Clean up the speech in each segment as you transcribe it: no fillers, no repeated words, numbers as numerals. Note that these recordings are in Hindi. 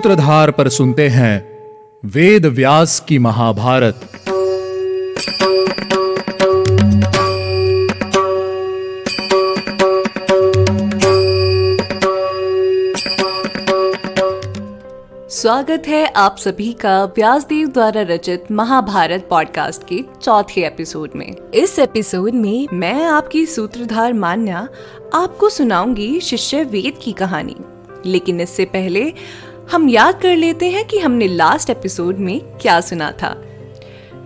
सूत्रधार पर सुनते हैं वेद व्यास की महाभारत। स्वागत है आप सभी का व्यासदेव द्वारा रचित महाभारत पॉडकास्ट के चौथे एपिसोड में। इस एपिसोड में मैं आपकी सूत्रधार मान्या आपको सुनाऊंगी शिष्य वेद की कहानी। लेकिन इससे पहले हम याद कर लेते हैं कि हमने लास्ट एपिसोड में क्या सुना था।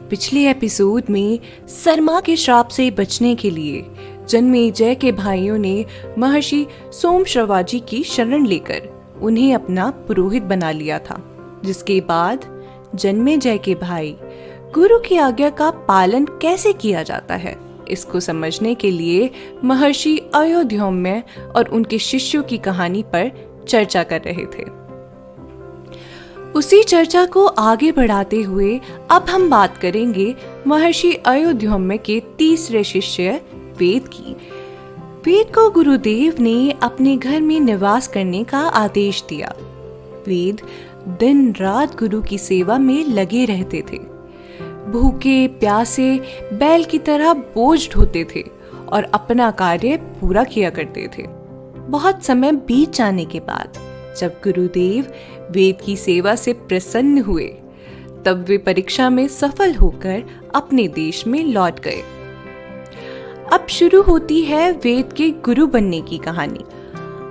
पिछले एपिसोड में सरमा के श्राप से बचने के लिए जन्मेजय के भाइयों ने महर्षि सोमश्रवाजी की शरण लेकर उन्हें अपना पुरोहित बना लिया था, जिसके बाद जन्मेजय के भाई गुरु की आज्ञा का पालन कैसे किया जाता है, इसको समझने के लिए महर्षि अयोध्योम्य और उनके शिष्यों की कहानी पर चर्चा कर रहे थे। उसी चर्चा को आगे बढ़ाते हुए अब हम बात करेंगे महर्षि अयोध्योम्य के तीसरे शिष्य वेद की। वेद को गुरुदेव ने अपने घर में निवास करने का आदेश दिया। वेद दिन रात गुरु की सेवा में लगे रहते थे। भूखे प्यासे बैल की तरह बोझ ढोते थे और अपना कार्य पूरा किया करते थे। बहुत समय बीत जाने के बाद जब गुरुदेव वेद की सेवा से प्रसन्न हुए, तब वे परीक्षा में सफल होकर अपने देश में लौट गए। अब शुरू होती है वेद के गुरु बनने की कहानी।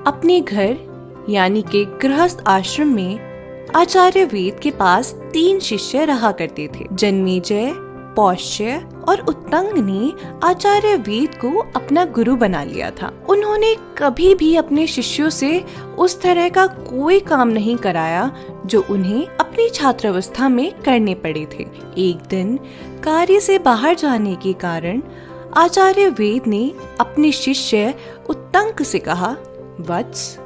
अपने घर यानी के गृहस्थ आश्रम में आचार्य वेद के पास 3 शिष्य रहा करते थे। जन्मेजय, पौष्य और उत्तंग ने आचार्य वेद को अपना गुरु बना लिया था। उन्होंने कभी भी अपने शिष्यों से उस तरह का कोई काम नहीं कराया जो उन्हें अपनी छात्रावस्था में करने पड़े थे। एक दिन कार्य से बाहर जाने के कारण आचार्य वेद ने अपने शिष्य उत्तंक से कहा, वत्स,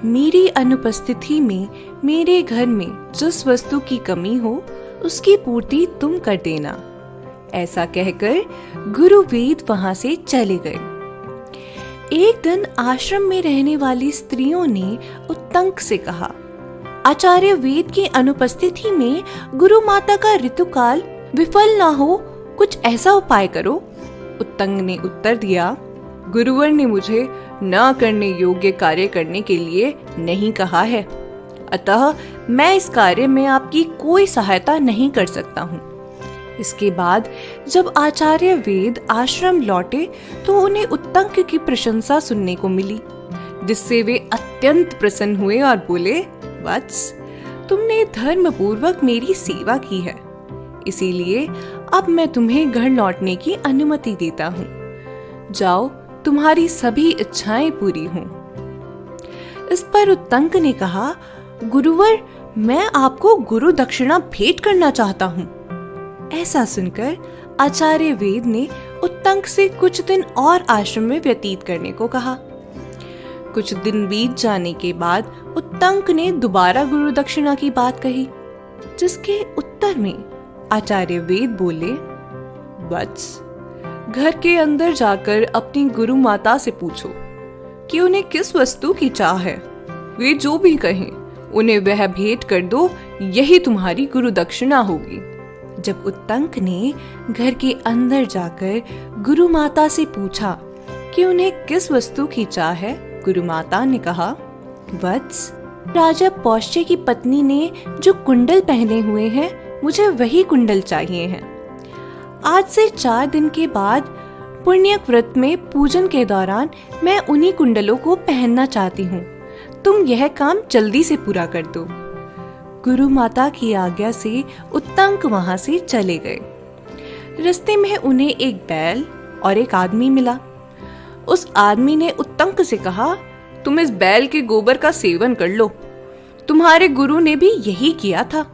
मेरी अनुपस्थिति में मेरे घर में जिस वस्तु की कमी हो उसकी पूर्ति तुम कर देना। ऐसा कहकर गुरु वेद वहां से चले गए। एक दिन आश्रम में रहने वाली स्त्रियों ने उत्तंक से कहा, आचार्य वेद की अनुपस्थिति में गुरु माता का ऋतुकाल विफल ना हो, कुछ ऐसा उपाय करो। उत्तंग ने उत्तर दिया, गुरुवर ने मुझे न करने योग्य कार्य करने के लिए नहीं कहा है, अतः मैं इस कार्य में आपकी कोई सहायता नहीं कर सकता हूँ। इसके बाद जब आचार्य वेद आश्रम लौटे तो उन्हें उत्तंक की प्रशंसा सुनने को मिली, जिससे वे अत्यंत प्रसन्न हुए और बोले, वत्स, तुमने धर्म पूर्वक मेरी सेवा की है, इसीलिए अब मैं तुम्हें घर लौटने की अनुमति देता हूँ। जाओ, तुम्हारी सभी इच्छाएं पूरी हों। इस पर उत्तंक ने कहा, गुरुवर, मैं आपको गुरु दक्षिणा भेंट करना चाहता हूँ। ऐसा सुनकर आचार्य वेद ने उत्तंक से कुछ दिन और आश्रम में व्यतीत करने को कहा। कुछ दिन बीत जाने के बाद उत्तंक ने दोबारा गुरु दक्षिणा की बात कही, जिसके उत्तर में आचार्य वेद बोले, वत्स, घर के अंदर जाकर अपनी गुरु माता से पूछो कि उन्हें किस वस्तु की चाह है। वे जो भी कहें उन्हें वह भेंट कर दो, यही तुम्हारी गुरु दक्षिणा होगी। जब उत्तंक ने घर के अंदर जाकर गुरु माता से पूछा कि उन्हें किस वस्तु की चाह है, गुरु माता ने कहा, वत्स, राजा पौष्य की पत्नी ने जो कुंडल पहने हुए हैं मुझे वही कुंडल चाहिए हैं। आज से 4 दिन के बाद पुण्यक व्रत में पूजन के दौरान मैं उन्हीं कुंडलों को पहनना चाहती हूँ। तुम यह काम जल्दी से पूरा कर दो। गुरु माता की आज्ञा से उत्तंक वहां से चले गए। रास्ते में उन्हें एक बैल और एक आदमी मिला। उस आदमी ने उत्तंक से कहा, तुम इस बैल के गोबर का सेवन कर लो, तुम्हारे गुरु ने भी यही किया था।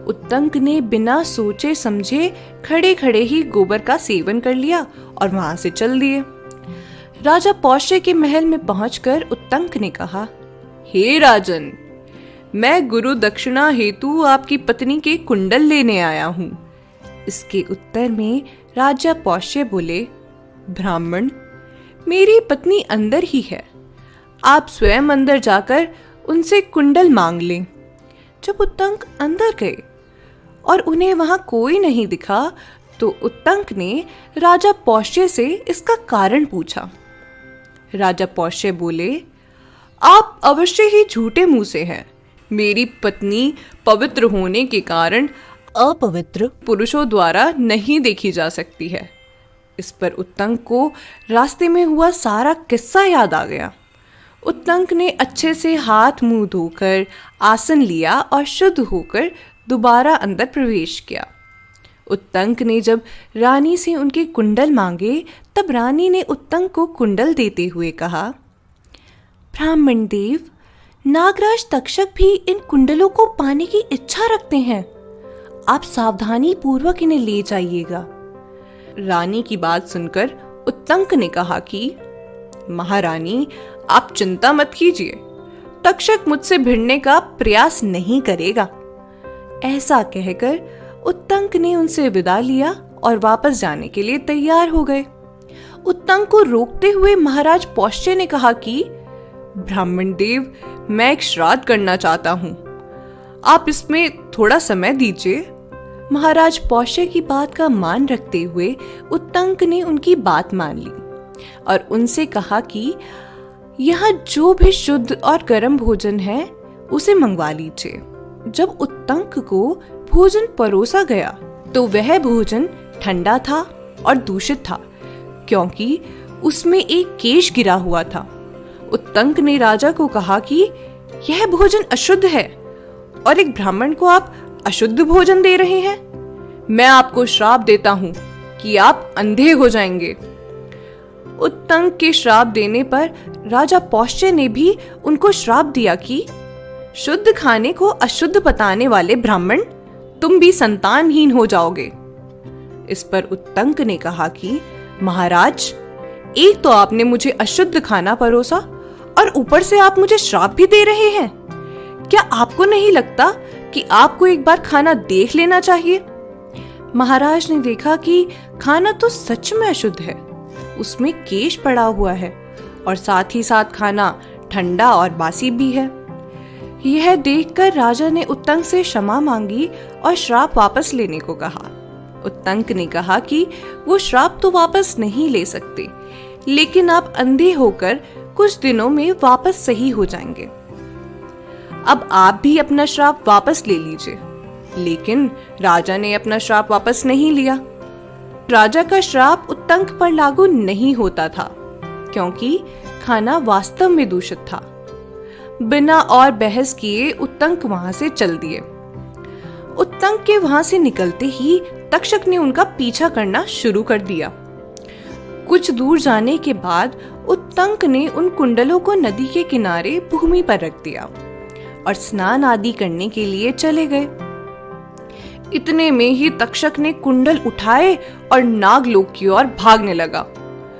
उत्तंक ने बिना सोचे समझे खड़े खड़े ही गोबर का सेवन कर लिया और वहां से चल दिए। राजा पौष्य के महल में पहुंचकर उत्तंक ने कहा, हे राजन, मैं गुरु दक्षिणा हेतु आपकी पत्नी के कुंडल लेने आया हूँ। इसके उत्तर में राजा पौष्य बोले, ब्राह्मण, मेरी पत्नी अंदर ही है, आप स्वयं अंदर जाकर उनसे कुंडल मांग लें। जब उत्तंक अंदर गए और उन्हें वहां कोई नहीं दिखा तो उत्तंक ने राजा पौष्य से इसका कारण पूछा। राजा पौष्य बोले, आप अवश्य ही झूठे मुंह से हैं। मेरी पत्नी पवित्र होने के कारण अपवित्र पुरुषों द्वारा नहीं देखी जा सकती है। इस पर उत्तंक को रास्ते में हुआ सारा किस्सा याद आ गया। उत्तंक ने अच्छे से हाथ मुंह धोकर आसन लिया और शुद्ध होकर दोबारा अंदर प्रवेश किया। उत्तंक ने जब रानी से उनके कुंडल मांगे तब रानी ने उत्तंक को कुंडल देते हुए कहा, ब्राह्मण देव, नागराज तक्षक भी इन कुंडलों को पाने की इच्छा रखते हैं। आप सावधानी पूर्वक इन्हें ले जाइएगा। रानी की बात सुनकर उत्तंक ने कहा कि महारानी, आप चिंता मत कीजिए, तक्षक मुझसे भिड़ने का प्रयास नहीं करेगा। ऐसा कहकर उत्तंक ने उनसे विदा लिया और वापस जाने के लिए तैयार हो गए। उत्तंक को रोकते हुए महाराज पौष्य ने कहा कि ब्राह्मण देव, मैं एक श्राद्ध करना चाहता हूं, आप इसमें थोड़ा समय दीजिए। महाराज पौष्य की बात का मान रखते हुए उत्तंक ने उनकी बात मान ली और उनसे कहा कि यहाँ जो भी शुद्ध और गर्म भोजन है उसे मंगवा लीजिए। जब उत्तंक को भोजन परोसा गया तो वह भोजन ठंडा था और दूषित था, क्योंकि उसमें एक केश गिरा हुआ था। उत्तंक ने राजा को कहा कि यह भोजन अशुद्ध है और एक ब्राह्मण को आप अशुद्ध भोजन दे रहे हैं। मैं आपको श्राप देता हूं कि आप अंधे हो जाएंगे। उत्तंक के श्राप देने पर राजा पौष्य ने भी उनको श्राप दिया कि शुद्ध खाने को अशुद्ध बताने वाले ब्राह्मण, तुम भी संतानहीन हो जाओगे। इस पर उत्तंक ने कहा कि महाराज, एक तो आपने मुझे अशुद्ध खाना परोसा और ऊपर से आप मुझे श्राप भी दे रहे हैं। क्या आपको नहीं लगता कि आपको एक बार खाना देख लेना चाहिए? महाराज ने देखा कि खाना तो सच में अशुद्ध है, उसमें केश पड़ा हुआ है और साथ ही साथ खाना ठंडा और बासी भी है। यह देखकर राजा ने उत्तंक से क्षमा मांगी और श्राप वापस लेने को कहा। उत्तंक ने कहा कि वो श्राप तो वापस नहीं ले सकते, लेकिन आप अंधे होकर कुछ दिनों में वापस सही हो जाएंगे। अब आप भी अपना श्राप वापस ले लीजिए। लेकिन राजा ने अपना श्राप वापस नहीं लिया। राजा का श्राप उत्तंक पर लागू नहीं होता था, क्योंकि खाना वास्तव में दूषित था। बिना और बहस किए उत्तंक वहां से चल दिए। उत्तंक के वहां से निकलते ही तक्षक ने उनका पीछा करना शुरू कर दिया। कुछ दूर जाने के बाद उत्तंक ने उन कुंडलों को नदी के किनारे भूमि पर रख दिया और स्नान आदि करने के लिए चले गए। इतने में ही तक्षक ने कुंडल उठाए और नागलोक की ओर भागने लगा।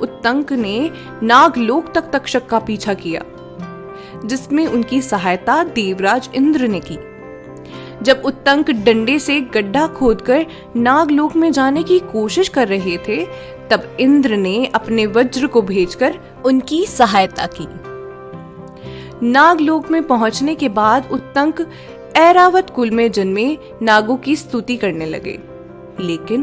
उत्तंक ने नागलोक तक तक्षक का पीछा किया, जिसमें उनकी सहायता देवराज इंद्र ने की। जब उत्तंक डंडे से गड्ढा खोदकर नागलोक में जाने की कोशिश कर रहे थे, तब इंद्र ने अपने वज्र को भेजकर उनकी सहायता की। नागलोक में पहुंचने के बाद उत्तंक ऐरावत कुल में जन्मे नागों की स्तुति करने लगे, लेकिन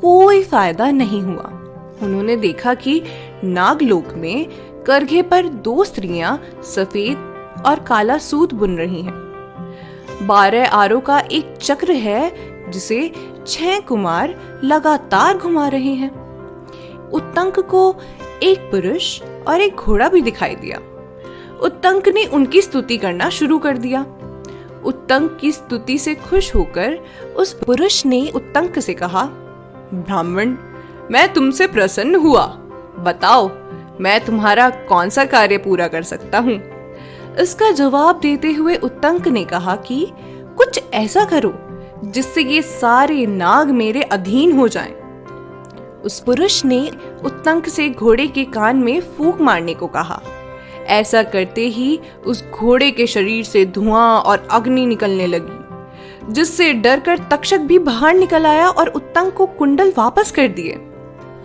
कोई फायदा नहीं हुआ। उन्होंने देखा कि नागलोक में करघे पर 2 स्त्रियां सफेद और काला सूत बुन रही हैं। 12 आरों का एक चक्र है जिसे 6 कुमार लगातार घुमा रहे हैं। उत्तंक को एक पुरुष और एक घोड़ा भी दिखाई दिया। उत्तंक ने उनकी स्तुति करना शुरू कर दिया। उत्तंक की स्तुति से खुश होकर उस पुरुष ने उत्तंक से कहा, ब्राह्मण, मैं तुमसे प्रसन्न हुआ। बताओ, मैं तुम्हारा कौन सा कार्य पूरा कर सकता हूँ? इसका जवाब देते हुए उत्तंक ने कहा कि कुछ ऐसा करो जिससे ये सारे नाग मेरे अधीन हो जाएं। उस पुरुष ने उत्तंक से घोड़े के कान में फूंक मारने को कहा। ऐसा करते ही उस घोड़े के शरीर से धुआं और अग्नि निकलने लगी, जिससे डरकर तक्षक भी बाहर निकल आया और उत्तंक को कुंडल वापस कर दिए।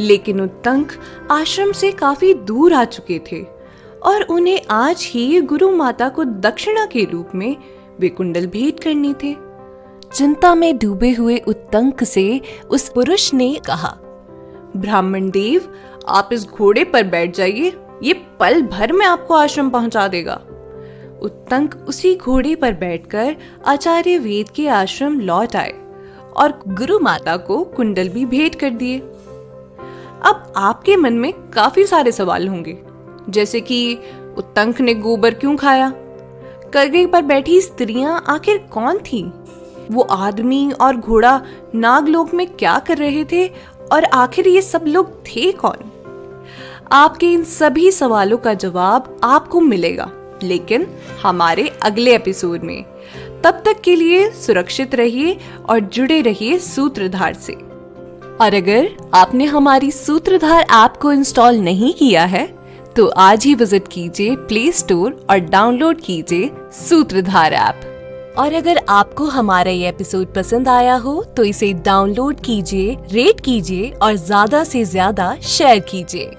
लेकिन उत्तंक आश्रम से काफी दूर आ चुके थे और उन्हें आज ही गुरु माता को दक्षिणा के रूप में वे कुंडल भेंट करने थे। चिंता में डूबे हुए उत्तंक से उस पुरुष ने कहा, ब्राह्मण देव, आप इस घोड़े पर बैठ जाइए, ये पल भर में आपको आश्रम पहुंचा देगा। उत्तंक उसी घोड़े पर बैठकर आचार्य वेद के आश्रम लौट आए और गुरु माता को कुंडल भी भेंट कर दिए। अब आपके मन में काफी सारे सवाल होंगे, जैसे कि उत्तंक ने गोबर क्यों खाया? करगे पर बैठी स्त्रियां आखिर कौन थी? वो आदमी और घोड़ा नागलोक में क्या कर रहे थे और आखिर ये सब लोग थे कौन? आपके इन सभी सवालों का जवाब आपको मिलेगा, लेकिन हमारे अगले एपिसोड में। तब तक के लिए सुरक्षित रहिए और जुड़े रहिए सूत्रधार से। और अगर आपने हमारी सूत्रधार ऐप को इंस्टॉल नहीं किया है तो आज ही विजिट कीजिए प्ले स्टोर और डाउनलोड कीजिए सूत्रधार ऐप। और अगर आपको हमारा ये एपिसोड पसंद आया हो तो इसे डाउनलोड कीजिए, रेट कीजिए और ज्यादा से ज्यादा शेयर कीजिए।